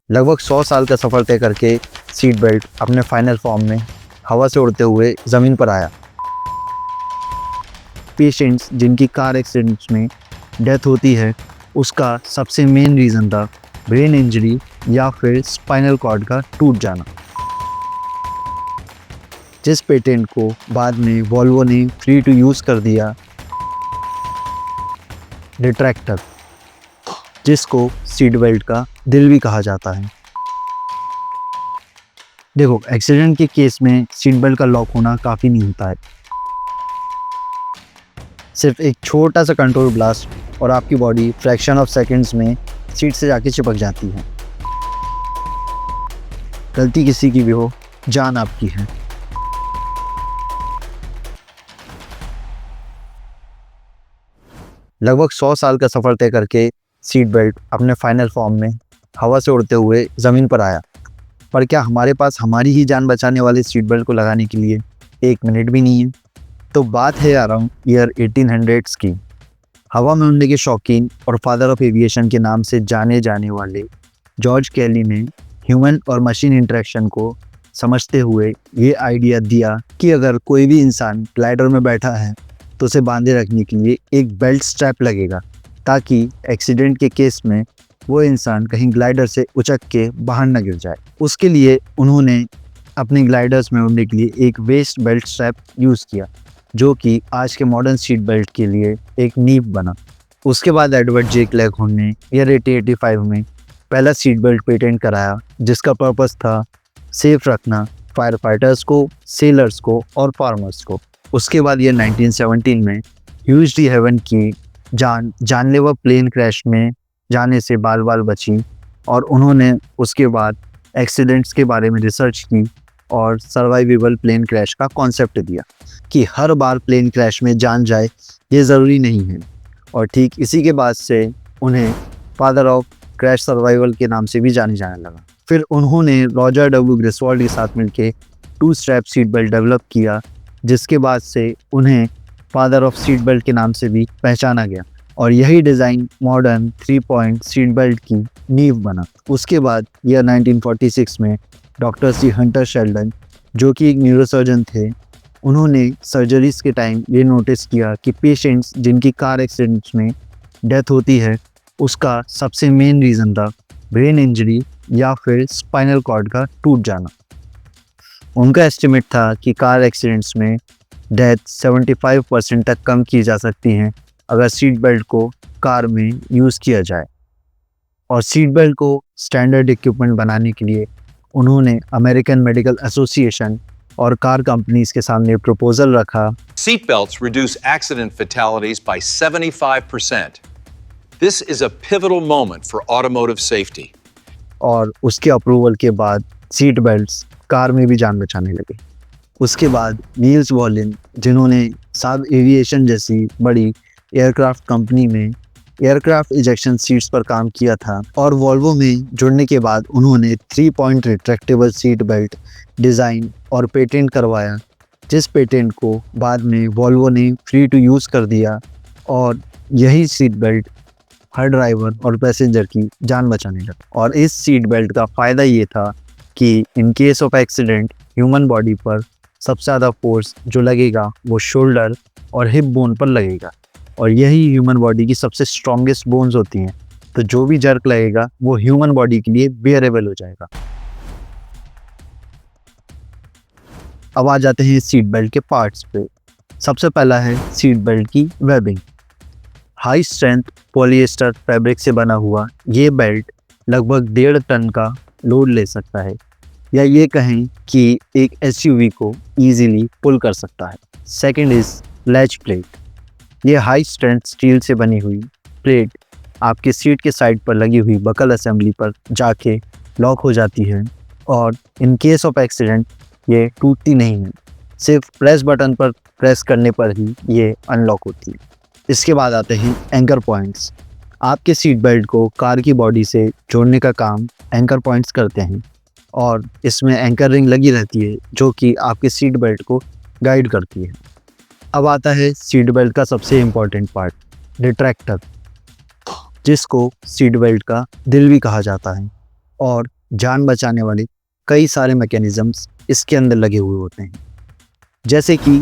लगभग 100 साल का सफ़र तय करके सीट बेल्ट अपने फाइनल फॉर्म में हवा से उड़ते हुए ज़मीन पर आया। पेशेंट्स जिनकी कार एक्सीडेंट्स में डेथ होती है, उसका सबसे मेन रीज़न था ब्रेन इंजरी या फिर स्पाइनल कॉर्ड का टूट जाना, जिस पेटेंट को बाद में वॉल्वो ने फ्री टू यूज़ कर दिया, रिट्रैक्टर, जिसको सीट बेल्ट का दिल भी कहा जाता है। देखो, एक्सीडेंट के केस में सीट बेल्ट का लॉक होना काफ़ी नहीं होता है। सिर्फ एक छोटा सा कंट्रोल ब्लास्ट और आपकी बॉडी फ्रैक्शन ऑफ सेकंड्स में सीट से जाके चिपक जाती है। गलती किसी की भी हो, जान आपकी है। लगभग 100 साल का सफ़र तय करके सीट बेल्ट अपने फाइनल फॉर्म में हवा से उड़ते हुए ज़मीन पर आया। पर क्या हमारे पास हमारी ही जान बचाने वाले सीट बेल्ट को लगाने के लिए 1 मिनट भी नहीं है? तो बात है अराउंड ईयर 1800s की। हवा में उड़ने के शौकीन और फादर ऑफ एविएशन के नाम से जाने जाने वाले जॉर्ज कैली ने ह्यूमन और मशीन इंटरेक्शन को समझते हुए ये आइडिया दिया कि अगर कोई भी इंसान ग्लाइडर में बैठा है तो उसे बांधे रखने के लिए एक बेल्ट स्ट्रैप लगेगा, ताकि एक्सीडेंट के केस में वो इंसान कहीं ग्लाइडर से उचक के बाहर न गिर जाए। उसके लिए उन्होंने अपने ग्लाइडर्स में उड़ने के लिए एक वेस्ट बेल्ट स्ट्रैप यूज़ किया, जो कि आज के मॉडर्न सीट बेल्ट के लिए एक नींव बना। उसके बाद एडवर्ड जे क्लेघोर्न ने ईयर 1885 में पहला सीट बेल्ट पेटेंट कराया, जिसका पर्पस था सेफ रखना फायर फाइटर्स को, सेलर्स को और फार्मर्स को। उसके बाद ईयर 1917 में ह्यूज डी हेवन की जानलेवा प्लेन क्रैश में जाने से बाल बाल बची, और उन्होंने उसके बाद एक्सीडेंट्स के बारे में रिसर्च की और सर्वाइवेबल प्लेन क्रैश का कॉन्सेप्ट दिया कि हर बार प्लेन क्रैश में जान जाए ये ज़रूरी नहीं है। और ठीक इसी के बाद से उन्हें फादर ऑफ क्रैश सर्वाइवल के नाम से भी जाने जाने लगा। फिर उन्होंने रॉजर डब्ल्यू ग्रिसवॉल्ड के साथ मिलकर 2 स्ट्रैप सीट बेल्ट डेवलप किया, जिसके बाद से उन्हें फादर ऑफ सीट बेल्ट के नाम से भी पहचाना गया, और यही design modern 3 point seat belt की नींव बना। उसके बाद ईयर 1946 में डॉक्टर सी हंटर शेल्डन, जो कि एक न्यूरोसर्जन थे, उन्होंने सर्जरीज के टाइम ये नोटिस किया कि पेशेंट्स जिनकी कार एक्सीडेंट्स में डेथ होती है, उसका सबसे मेन रीज़न था ब्रेन इंजरी या फिर स्पाइनल कॉर्ड का टूट जाना। उनका एस्टिमेट था कि कार एक्सीडेंट्स में डेथ 75% तक कम की जा सकती हैं अगर सीट बेल्ट को कार में यूज़ किया जाए। और सीट बेल्ट को स्टैंडर्ड इक्विपमेंट बनाने के लिए उन्होंने अमेरिकन मेडिकल एसोसिएशन और कार कंपनीज के सामने प्रपोजल रखा। Seat belts reduce accident fatalities by 75%. This is a pivotal moment for automotive safety. और उसके अप्रूवल के बाद सीट बेल्ट्स कार में भी जान बचाने लगे। उसके बाद नील्स वॉलिन, जिन्होंने साब एविएशन जैसी बड़ी एयरक्राफ्ट कंपनी में एयरक्राफ्ट इजेक्शन सीट्स पर काम किया था, और वॉल्वो में जुड़ने के बाद उन्होंने 3 point retractable seat belt design और पेटेंट करवाया, जिस पेटेंट को बाद में वॉल्वो ने फ्री टू यूज़ कर दिया। और यही सीट बेल्ट हर ड्राइवर और पैसेंजर की जान बचाने लगा। और इस सीट बेल्ट का फ़ायदा ये था कि इन case of accident human body पर सबसे ज़्यादा फोर्स जो लगेगा वो शोल्डर और हिप बोन पर लगेगा, और यही ह्यूमन बॉडी की सबसे स्ट्रॉन्गेस्ट बोन्स होती हैं। तो जो भी जर्क लगेगा वो ह्यूमन बॉडी के लिए बेयरेबल हो जाएगा। अब आ जाते हैं सीट बेल्ट के पार्ट्स पे। सबसे पहला है सीट बेल्ट की webbing. High strength polyester fabric से बना हुआ ये बेल्ट लगभग 1.5 टन का लोड ले सकता है, या ये कहें कि एक एसयूवी को इजीली पुल कर सकता है। Second is latch plate. ये हाई स्ट्रेंथ स्टील से बनी हुई प्लेट आपकी सीट के साइड पर लगी हुई बकल असेंबली पर जाके लॉक हो जाती है, और इन केस ऑफ एक्सीडेंट ये टूटती नहीं है, सिर्फ प्रेस बटन पर प्रेस करने पर ही ये अनलॉक होती है। इसके बाद आते हैं एंकर पॉइंट्स। आपके सीट बेल्ट को कार की बॉडी से जोड़ने का काम एंकर पॉइंट्स करते हैं, और इसमें एंकर रिंग लगी रहती है जो कि आपके सीट बेल्ट को गाइड करती है। अब आता है सीट बेल्ट का सबसे इम्पॉर्टेंट पार्ट, रिट्रैक्टर, जिसको सीट बेल्ट का दिल भी कहा जाता है। और जान बचाने वाले कई सारे मैकेनिज़म्स इसके अंदर लगे हुए होते हैं। जैसे कि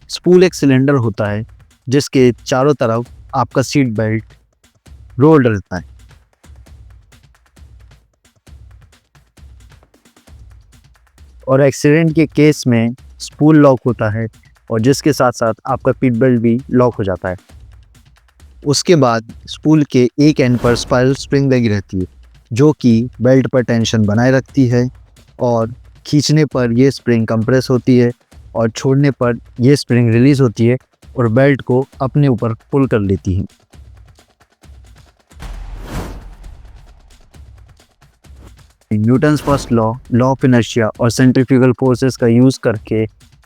स्पूल एक सिलेंडर होता है जिसके चारों तरफ आपका सीट बेल्ट रोल्ड रहता है। और एक्सीडेंट के केस में स्पूल लॉक होता है और जिसके साथ साथ आपका सीट बेल्ट भी लॉक हो जाता है। उसके बाद स्पूल के एक एंड पर स्पाइरल स्प्रिंग लगी रहती है जो कि बेल्ट पर टेंशन बनाए रखती है, और खींचने पर ये स्प्रिंग कंप्रेस होती है और छोड़ने पर ये स्प्रिंग रिलीज होती है और बेल्ट को अपने ऊपर पुल कर लेती है। Newton's first law of inertia और सेंट्रीफ्यूगल फोर्सेस का यूज़ करके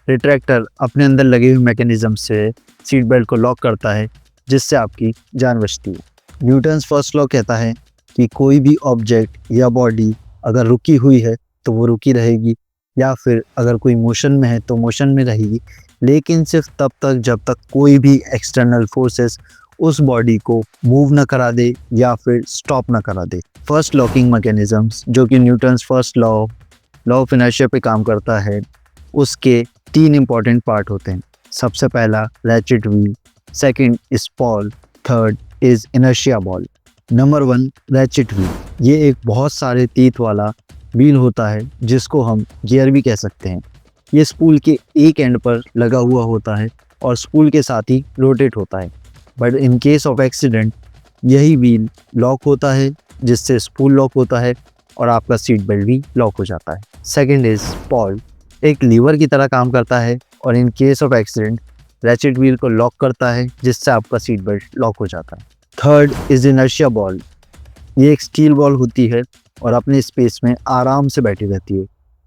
रिट्रैक्टर अपने अंदर लगे हुए मैकेनिज्म से सीट बेल्ट को लॉक करता है जिससे आपकी जान बचती है। न्यूटन्स फर्स्ट लॉ कहता है कि कोई भी ऑब्जेक्ट या बॉडी अगर रुकी हुई है तो वो रुकी रहेगी, या फिर अगर कोई मोशन में है तो मोशन में रहेगी, लेकिन सिर्फ तब तक जब तक कोई भी एक्सटर्नल फोर्सेस उस बॉडी को मूव ना करा दे या फिर स्टॉप ना करा दे। फर्स्ट लॉकिंग मैकेनिज्म्स जो कि Newton's first law of inertia पे काम करता है, उसके 3 इंपॉर्टेंट पार्ट होते हैं। सबसे पहला ratchet wheel, second is Paul, third is inertia ball. Number 1 ratchet wheel, ये एक बहुत सारे तीत वाला व्हील होता है जिसको हम गियर भी कह सकते हैं। ये स्पूल के एक एंड पर लगा हुआ होता है और स्पूल के साथ ही रोटेट होता है, but in case of accident यही व्हील लॉक होता है जिससे स्पूल लॉक होता है और आपका सीट बेल्ट भी लॉक हो जाता है। सेकंड इज पॉल, एक लीवर की तरह काम करता है और इन case of accident ratchet wheel को लॉक करता है जिससे आपका सीट बेल्ट लॉक हो जाता है। थर्ड इज इनर्शिया बॉल, ये एक स्टील बॉल होती है और अपने स्पेस में आराम से बैठी रहती है,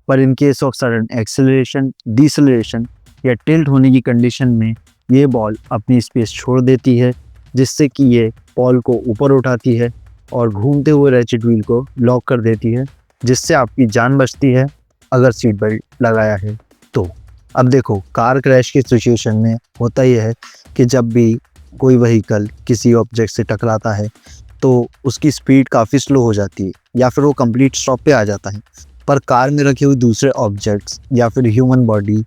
पर इन case of sudden acceleration, deceleration या टिल्ट होने की कंडीशन में ये बॉल अपनी स्पेस छोड़ देती है जिससे कि ये बॉल को ऊपर उठाती है और घूमते हुए रैचेट व्हील को लॉक कर देती है जिससे आपकी जान बचती है अगर सीट बेल्ट लगाया है तो। अब देखो, कार क्रैश की सिचुएशन में होता यह है कि जब भी कोई व्हीकल किसी ऑब्जेक्ट से टकराता है तो उसकी स्पीड काफ़ी स्लो हो जाती है या फिर वो कंप्लीट स्टॉप पे आ जाता है, पर कार में रखे हुए दूसरे ऑब्जेक्ट्स या फिर ह्यूमन बॉडी,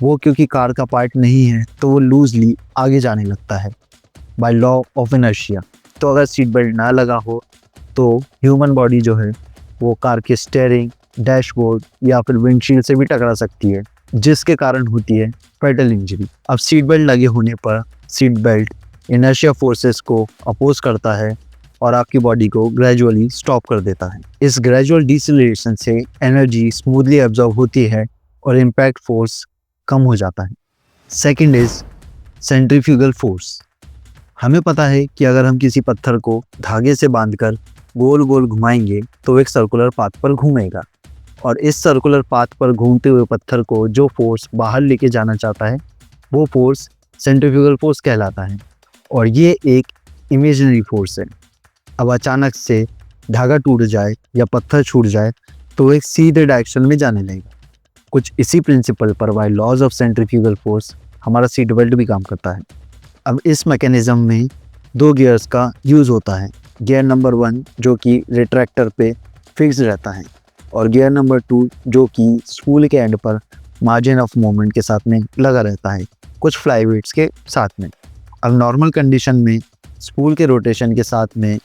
वो क्योंकि कार का पार्ट नहीं है तो वो लूजली आगे जाने लगता है बाय लॉ ऑफ इनर्शिया। तो अगर सीट बेल्ट ना लगा हो तो ह्यूमन बॉडी जो है वो कार के स्टीयरिंग, डैशबोर्ड या फिर विंडशील्ड से भी टकरा सकती है जिसके कारण होती है फैटल इंजरी। अब सीट बेल्ट लगे होने पर सीट बेल्ट इनर्शिया फोर्सेस को अपोज करता है और आपकी बॉडी को ग्रेजुअली स्टॉप कर देता है। इस ग्रेजुअल डिसेलरेशन से एनर्जी स्मूथली एब्जॉर्ब होती है और इम्पैक्ट फोर्स कम हो जाता है। Second is centrifugal force. हमें पता है कि अगर हम किसी पत्थर को धागे से बांधकर गोल गोल घुमाएंगे तो एक सर्कुलर पाथ पर घूमेगा, और इस सर्कुलर पाथ पर घूमते हुए पत्थर को जो फोर्स बाहर लेके जाना चाहता है वो फोर्स सेंट्रीफ्यूगल फोर्स कहलाता है, और ये एक इमेजिनरी फोर्स है। अब अचानक से धागा टूट जाए या पत्थर छूट जाए तो एक सीधे डायरेक्शन में जाने लगेगा। कुछ इसी प्रिंसिपल पर by laws of centrifugal force हमारा सीट बेल्ट भी काम करता है। अब इस मैकेनिज्म में 2 गियर्स का यूज़ होता है। गियर नंबर 1 जो कि रिट्रैक्टर पे फिक्स रहता है, और गियर नंबर 2 जो कि स्पूल के एंड पर मार्जिन ऑफ मूवमेंट के साथ में लगा रहता है, कुछ फ्लाईवेट्स के साथ में। अब नॉर्मल कंडीशन में स्पूल के रोटेशन के साथ में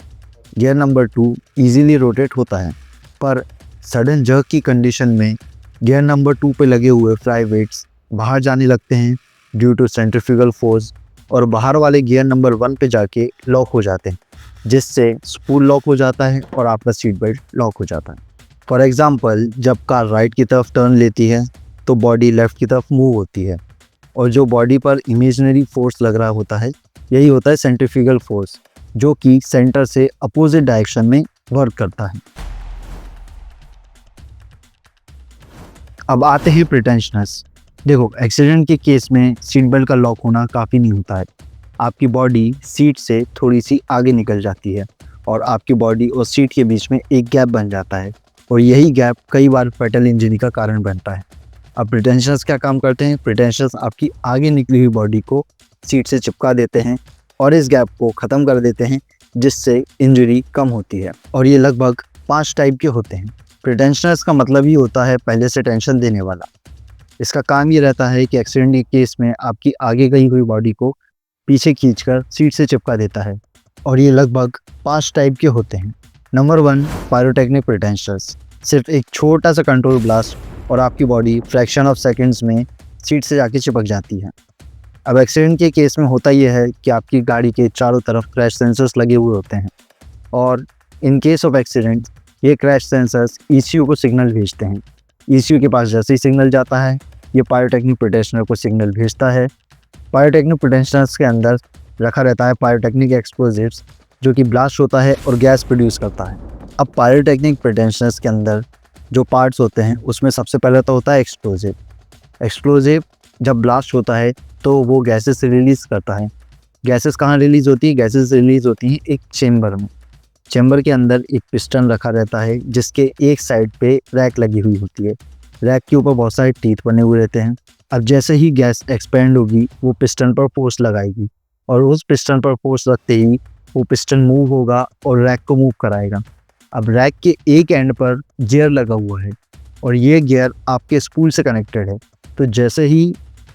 गियर नंबर 2 इजीली रोटेट होता है, पर सडन जर्क की कंडीशन में गियर नंबर 2 पे लगे हुए फ्लाईवेट्स बाहर जाने लगते हैं ड्यू टू सेंट्रीफ्यूगल फोर्स, और बाहर वाले गियर नंबर 1 पे जाके लॉक हो जाते हैं जिससे स्पूल लॉक हो जाता है और आपका सीट बेल्ट लॉक हो जाता है। फॉर एग्जांपल, जब कार राइट की तरफ टर्न लेती है तो बॉडी लेफ़्ट की तरफ मूव होती है, और जो बॉडी पर इमेजिनरी फोर्स लग रहा होता है यही होता है सेंट्रीफ्यूगल फोर्स जो कि सेंटर से अपोजिट डायरेक्शन में वर्क करता है। अब आते हैं प्रिटेंशनस। देखो, एक्सीडेंट के केस में सीट बेल्ट का लॉक होना काफ़ी नहीं होता है। आपकी बॉडी सीट से थोड़ी सी आगे निकल जाती है और आपकी बॉडी और सीट के बीच में एक गैप बन जाता है, और यही गैप कई बार फैटल इंजरी का कारण बनता है। अब प्रिटेंशनस क्या काम करते हैं? प्रिटेंशनस आपकी आगे निकली हुई बॉडी को सीट से चिपका देते हैं और इस गैप को ख़त्म कर देते हैं जिससे इंजरी कम होती है, और ये लगभग 5 टाइप के होते हैं। प्रिटेंशनर्स का मतलब ही होता है पहले से टेंशन देने वाला। इसका काम ये रहता है कि एक्सीडेंट के केस में आपकी आगे गई हुई बॉडी को पीछे खींचकर सीट से चिपका देता है, और ये लगभग 5 टाइप के होते हैं। Number 1, pyrotechnic pretensioners. सिर्फ एक छोटा सा कंट्रोल ब्लास्ट और आपकी बॉडी फ्रैक्शन ऑफ सेकंड्स में सीट से जाके चिपक जाती है। अब एक्सीडेंट के केस में होता यह है कि आपकी गाड़ी के चारों तरफ क्रैश सेंसर्स लगे हुए होते हैं, और इन केस ऑफ एक्सीडेंट ये क्रैश सेंसर्स ECU को सिग्नल भेजते हैं। ECU के पास जैसे ही सिग्नल जाता है, ये पायरोटेक्निक प्रिटेंशनर को सिग्नल भेजता है। पायरोटेक्निक प्रिटेंशनर्स के अंदर रखा रहता है पायरोटेक्निक एक्सप्लोजिव्स, जो कि ब्लास्ट होता है और गैस प्रोड्यूस करता है। अब पायरोटेक्निक प्रिटेंशनर्स के अंदर जो पार्ट्स होते हैं उसमें सबसे पहले तो होता है एक्सप्लोजिव। एक्सप्लोजिव जब ब्लास्ट होता है तो वो गैसेस रिलीज़ करता है। गैसेस कहाँ रिलीज़ होती है? गैसेस रिलीज़ होती हैं एक चेम्बर में। चेम्बर के अंदर एक पिस्टन रखा रहता है जिसके एक साइड पे रैक लगी हुई होती है। रैक के ऊपर बहुत सारे टीथ बने हुए रहते हैं। अब जैसे ही गैस एक्सपेंड होगी वो पिस्टन पर फोर्स लगाएगी, और उस पिस्टन पर फोर्स रखते ही वो पिस्टन मूव होगा और रैक को मूव कराएगा। अब रैक के एक एंड पर गियर लगा हुआ है, और ये गियर आपके स्पूल से कनेक्टेड है। तो जैसे ही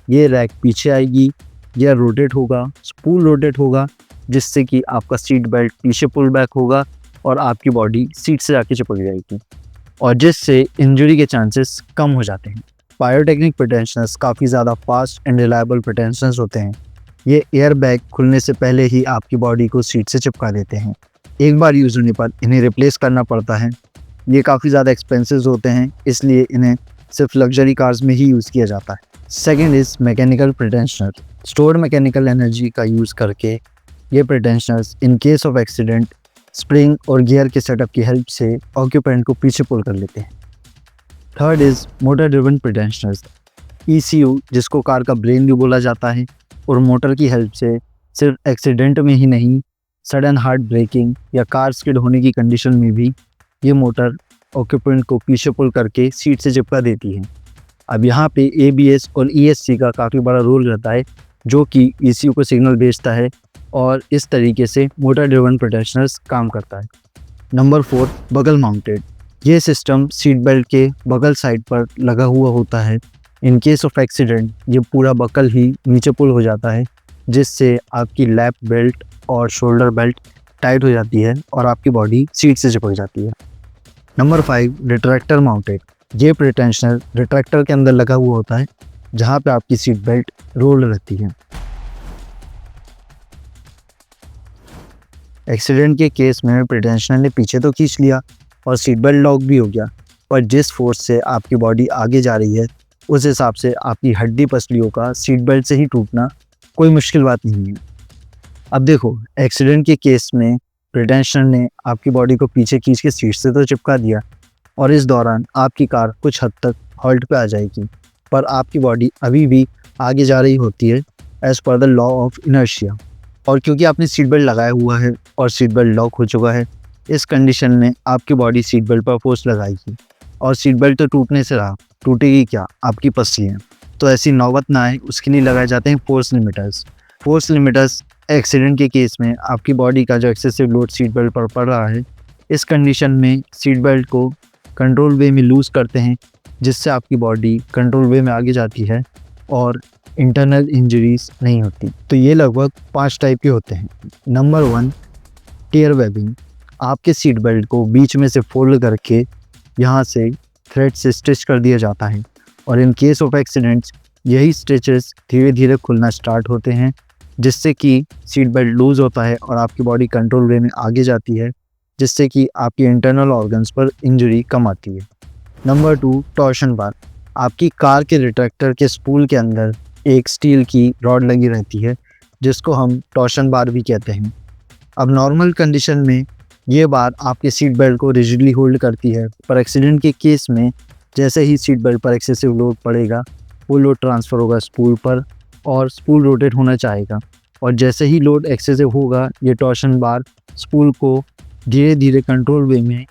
ये रैक पीछे आएगी, गियर रोटेट होगा, स्पूल रोटेट होगा, जिससे कि आपका सीट बेल्ट पीछे पुल बैक होगा और आपकी बॉडी सीट से जाके चिपक जाएगी, और जिससे इंजरी के चांसेस कम हो जाते हैं। पायरोटेक्निक प्रिटेंशनर्स काफ़ी ज़्यादा फास्ट एंड रिलायबल प्रिटेंशनर्स होते हैं। ये एयर बैग खुलने से पहले ही आपकी बॉडी को सीट से चिपका देते हैं। एक बार यूज़ होने पर इन्हें रिप्लेस करना पड़ता है। ये काफ़ी ज़्यादा एक्सपेंसिव होते हैं, इसलिए इन्हें सिर्फ लग्जरी कार्स में ही यूज़ किया जाता है। Second is mechanical pretensioner. Stored mechanical energy का यूज़ करके ये pretensioners in case of accident spring और गियर के सेटअप की हेल्प से ऑक्यूपेंट को पीछे पुल कर लेते हैं। Third is motor driven pretensioners. ECU, जिसको कार का ब्रेन भी बोला जाता है, और मोटर की हेल्प से सिर्फ एक्सीडेंट में ही नहीं, सडन हार्ट ब्रेकिंग या कार स्किड होने की कंडीशन में भी ये मोटर ऑक्यूपेंट को पीछे पुल करके सीट से चिपका देती है। अब यहाँ पे ABS और ESC का काफ़ी बड़ा रोल रहता है, जो कि ECU को सिग्नल भेजता है, और इस तरीके से मोटर ड्रिवन प्रिटेंशनर्स काम करता है। नंबर 4, बगल माउंटेड। ये सिस्टम सीट बेल्ट के बगल साइड पर लगा हुआ होता है। इन केस ऑफ एक्सीडेंट ये पूरा बकल ही नीचे पुल हो जाता है, जिससे आपकी लैप बेल्ट और शोल्डर बेल्ट टाइट हो जाती है और आपकी बॉडी सीट से चिपक जाती है। Number 5, retractor mounted. ये प्रिटेंशनर रिट्रैक्टर के अंदर लगा हुआ होता है, जहाँ पे आपकी सीट बेल्ट रोल रहती है। एक्सीडेंट के केस में प्रिटेंशनर ने पीछे तो खींच लिया और सीट बेल्ट लॉक भी हो गया, पर जिस फोर्स से आपकी बॉडी आगे जा रही है उस हिसाब से आपकी हड्डी पसलियों का सीट बेल्ट से ही टूटना कोई मुश्किल बात नहीं है। अब देखो, एक्सीडेंट के केस में प्रिटेंशनर ने आपकी बॉडी को पीछे खींच के सीट से तो चिपका दिया, और इस दौरान आपकी कार कुछ हद तक हॉल्ट पे आ जाएगी, पर आपकी बॉडी अभी भी आगे जा रही होती है as per the law of inertia. और क्योंकि आपने सीट बेल्ट लगाया हुआ है और सीट बेल्ट लॉक हो चुका है, इस कंडीशन में आपकी बॉडी सीट बेल्ट पर फोर्स लगाएगी, और सीट बेल्ट तो टूटने से रहा, टूटेगी क्या? आपकी पसलियाँ। तो ऐसी नौबत ना आए उसके लिए लगाए जाते हैं force limiters. Force limiters accident के केस में आपकी बॉडी का जो एक्सेसिव लोड सीट बेल्ट पर पड़ रहा है, इस कंडीशन में सीट बेल्ट को कंट्रोल वे में लूज़ करते हैं, जिससे आपकी बॉडी कंट्रोल वे में आगे जाती है और इंटरनल इंजरीज नहीं होती। तो ये लगभग 5 टाइप के होते हैं। नंबर 1, टेयर वेबिंग। आपके सीट बेल्ट को बीच में से फोल्ड करके यहाँ से थ्रेड से स्टिच कर दिया जाता है, और इन केस ऑफ एक्सीडेंट्स यही स्टिचेस धीरे धीरे खुलना स्टार्ट होते हैं, जिससे कि सीट बेल्ट लूज़ होता है और आपकी बॉडी कंट्रोल वे में आगे जाती है, जिससे कि आपकी इंटरनल ऑर्गन्स पर इंजरी कम आती है। नंबर 2, टॉर्शन बार। आपकी कार के रिट्रैक्टर के स्पूल के अंदर एक स्टील की रॉड लगी रहती है, जिसको हम टॉर्शन बार भी कहते हैं। अब नॉर्मल कंडीशन में ये बार आपके सीट बेल्ट को रिजिडली होल्ड करती है, पर एक्सीडेंट के केस में जैसे ही सीट बेल्ट पर एक्सेसिव लोड पड़ेगा, वो लोड ट्रांसफ़र होगा स्पूल पर, और स्पूल रोटेट होना चाहेगा, और जैसे ही लोड एक्सेसिव होगा, ये टॉर्शन बार स्पूल को धीरे धीरे कंट्रोल वे में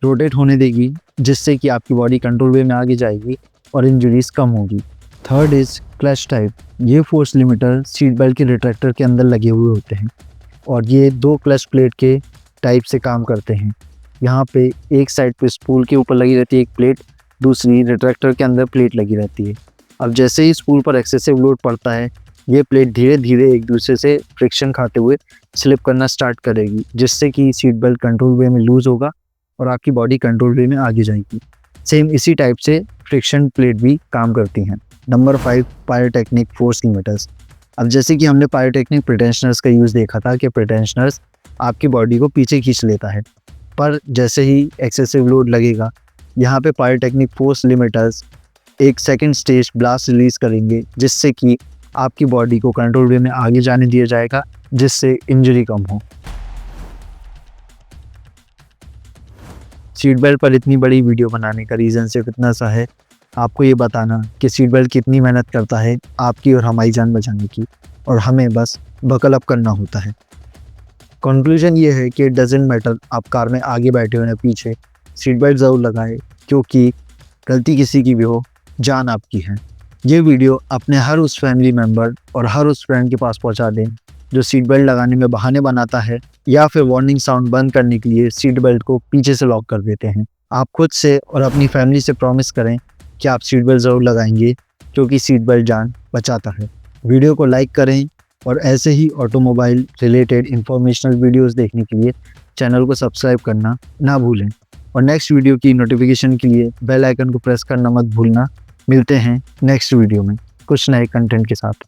रोटेट होने देगी, जिससे कि आपकी बॉडी कंट्रोल वे में आगे जाएगी और इंजरीज कम होगी। Third is clutch type. ये फोर्स लिमिटर सीट बेल्ट के रिट्रैक्टर के अंदर लगे हुए होते हैं, और ये 2 क्लच प्लेट के टाइप से काम करते हैं। यहाँ पे एक साइड पे स्पूल के ऊपर लगी रहती है एक प्लेट, दूसरी रिट्रैक्टर के अंदर प्लेट लगी रहती है। अब जैसे ही स्पूल पर एक्सेसिव लोड पड़ता है, ये प्लेट धीरे धीरे एक दूसरे से फ्रिक्शन खाते हुए स्लिप करना स्टार्ट करेगी, जिससे कि सीट बेल्ट कंट्रोल वे में लूज़ होगा और आपकी बॉडी कंट्रोल वे में आगे जाएगी। सेम इसी टाइप से फ्रिक्शन प्लेट भी काम करती हैं। Number 5, pyrotechnic force limiters. अब जैसे कि हमने पायरोटेक्निक प्रिटेंशनर्स का यूज़ देखा था कि प्रिटेंशनर्स आपकी बॉडी को पीछे खींच लेता है, पर जैसे ही एक्सेसिव लोड लगेगा, यहाँ पे पायरोटेक्निक फोर्स लिमिटर्स एक सेकंड स्टेज ब्लास्ट रिलीज़ करेंगे, जिससे कि आपकी बॉडी को कंट्रोल वे में आगे जाने दिया जाएगा, जिससे इंजरी कम हो। सीट बेल्ट पर इतनी बड़ी वीडियो बनाने का रीज़न सिर्फ इतना सा है, आपको ये बताना कि सीट बेल्ट कितनी मेहनत करता है आपकी और हमारी जान बचाने की, और हमें बस बकल अप करना होता है। कंक्लूजन ये है कि इट डजंट मैटर आप कार में आगे बैठे हो या पीछे, सीट बेल्ट ज़रूर लगाएं, क्योंकि गलती किसी की भी हो, जान आपकी है। ये वीडियो अपने हर उस फैमिली मेम्बर और हर उस फ्रेंड के पास पहुंचा दें जो सीट बेल्ट लगाने में बहाने बनाता है या फिर वार्निंग साउंड बंद करने के लिए सीट बेल्ट को पीछे से लॉक कर देते हैं। आप खुद से और अपनी फैमिली से प्रॉमिस करें कि आप सीट बेल्ट ज़रूर लगाएंगे, क्योंकि सीट बेल्ट जान बचाता है। वीडियो को लाइक करें और ऐसे ही ऑटोमोबाइल रिलेटेड इंफॉर्मेशनल वीडियोस देखने के लिए चैनल को सब्सक्राइब करना ना भूलें, और नेक्स्ट वीडियो की नोटिफिकेशन के लिए बेल आइकन को प्रेस करना मत भूलना। मिलते हैं नेक्स्ट वीडियो में कुछ नए कंटेंट के साथ।